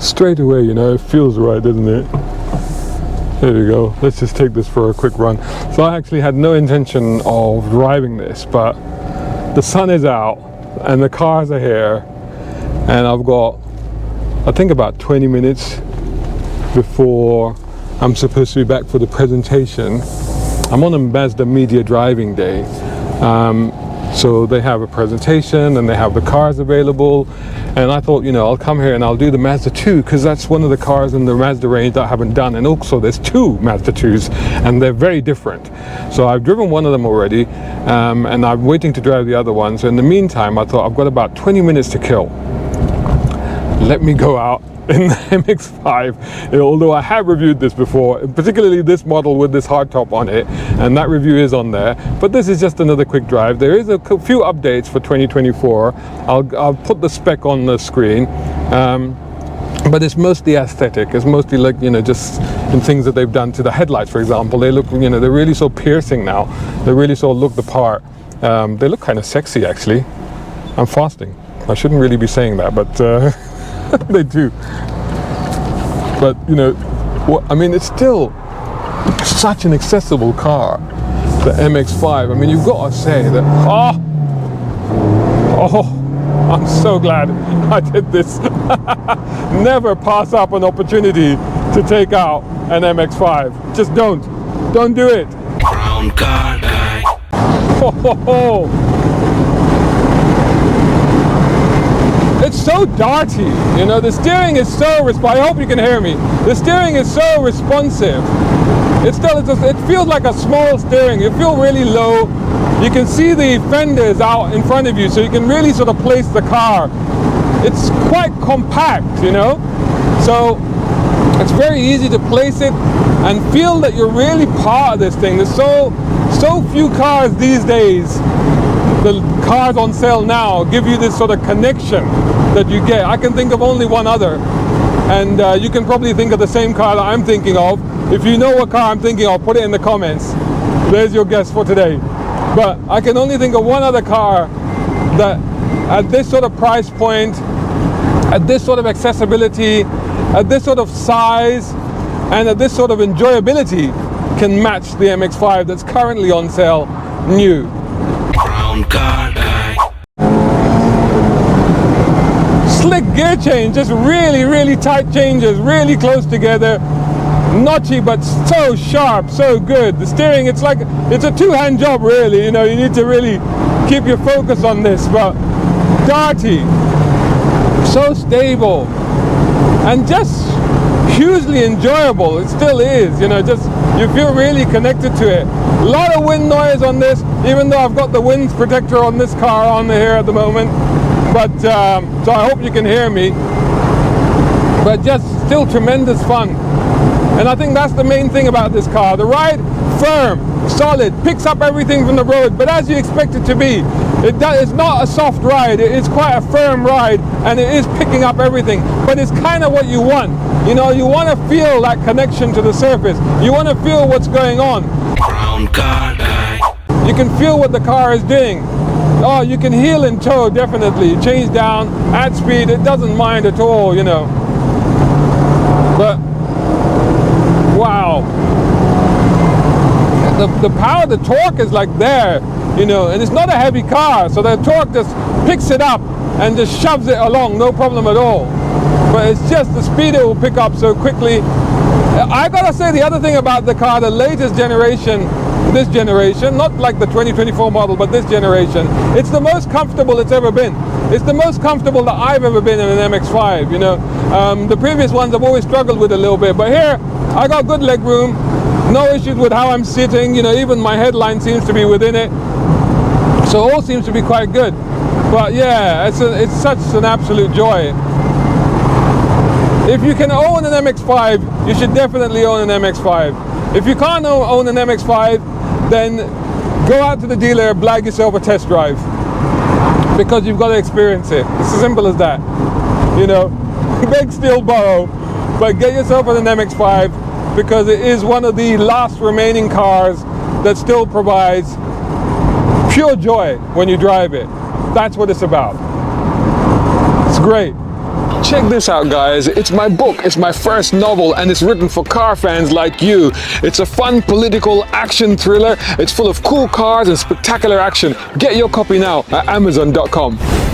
Straight away, you know, it feels right, doesn't it? There we go. Let's just take this for a quick run. So I actually had no intention of driving this, but the sun is out and the cars are here, and I've got, I think, about 20 minutes before I'm supposed to be back for the presentation. I'm on a Mazda media driving day. So they have a presentation and they have the cars available, and I thought, you know, I'll come here and I'll do the Mazda 2 because that's one of the cars in the Mazda range that I haven't done, and also there's two Mazda 2s and they're very different. So I've driven one of them already, and I'm waiting to drive the other one. So in the meantime, I thought I've got about 20 minutes to kill. Let me go out in the MX-5, although I have reviewed this before, particularly this model with this hardtop on it, and that review is on there. But this is just another quick drive. There is a few updates for 2024. I'll put the spec on the screen, but it's mostly aesthetic. It's mostly, like, you know, just in things that they've done to the headlights, for example. They look, you know, they're really so piercing now. They really so look the part. They look kind of sexy, actually. I'm fasting. I shouldn't really be saying that, but they do. But, you know, I mean, it's still such an accessible car, the MX-5. I mean, you've got to say that, I'm so glad I did this. Never pass up an opportunity to take out an MX-5. Just don't do it. Brown car guy. It's so darty, you know. The steering is so I hope you can hear me. The steering is so responsive. It feels like a small steering. You feel really low. You can see the fenders out in front of you, so you can really sort of place the car. It's quite compact, you know. So it's very easy to place it and feel that you're really part of this thing. There's so few cars these days. The cars on sale now give you this sort of connection that you get. I can think of only one other, and you can probably think of the same car that I'm thinking of. If you know what car I'm thinking of, put it in the comments. There's your guess for today. But I can only think of one other car that at this sort of price point, at this sort of accessibility, at this sort of size, and at this sort of enjoyability can match the MX-5 that's currently on sale new. Car guy. Slick gear change, just really tight changes, really close together, notchy but so sharp, so good. The steering, it's like it's a two-hand job, really. You know, you need to really keep your focus on this, but darty, so stable, and just hugely enjoyable. It still is, you know, just you feel really connected to it. A lot of wind noise on this, even though I've got the wind protector on this car on here at the moment. But so I hope you can hear me. But just still tremendous fun. And I think that's the main thing about this car. The ride, firm, solid, picks up everything from the road, but as you expect it to be. It's not a soft ride, it's quite a firm ride, and it is picking up everything, but it's kind of what you want. You know, you want to feel that connection to the surface. You want to feel what's going on. Brown car guy. You can feel what the car is doing. Oh, you can heel in tow, definitely. Change down, add speed, it doesn't mind at all, you know. But, wow. The power, the torque is like there. You know, and it's not a heavy car, so the torque just picks it up and just shoves it along, no problem at all. But it's just the speed it will pick up so quickly. I gotta say, the other thing about the car, the latest generation, this generation, not like the 2024 model, but this generation, it's the most comfortable it's ever been. It's the most comfortable that I've ever been in an MX-5, you know. The previous ones I've always struggled with a little bit, but here I got good leg room, no issues with how I'm sitting, you know, even my headline seems to be within it. So all seems to be quite good. But yeah, it's such an absolute joy. If you can own an MX-5, you should definitely own an MX-5. If you can't own an MX-5, then go out to the dealer, blag yourself a test drive. Because you've got to experience it. It's as simple as that. You know, beg, steal, borrow, but get yourself an MX-5 because it is one of the last remaining cars that still provides pure joy when you drive it. That's what it's about. It's great. Check this out, guys. It's my book, it's my first novel, and it's written for car fans like you. It's a fun political action thriller. It's full of cool cars and spectacular action. Get your copy now at Amazon.com.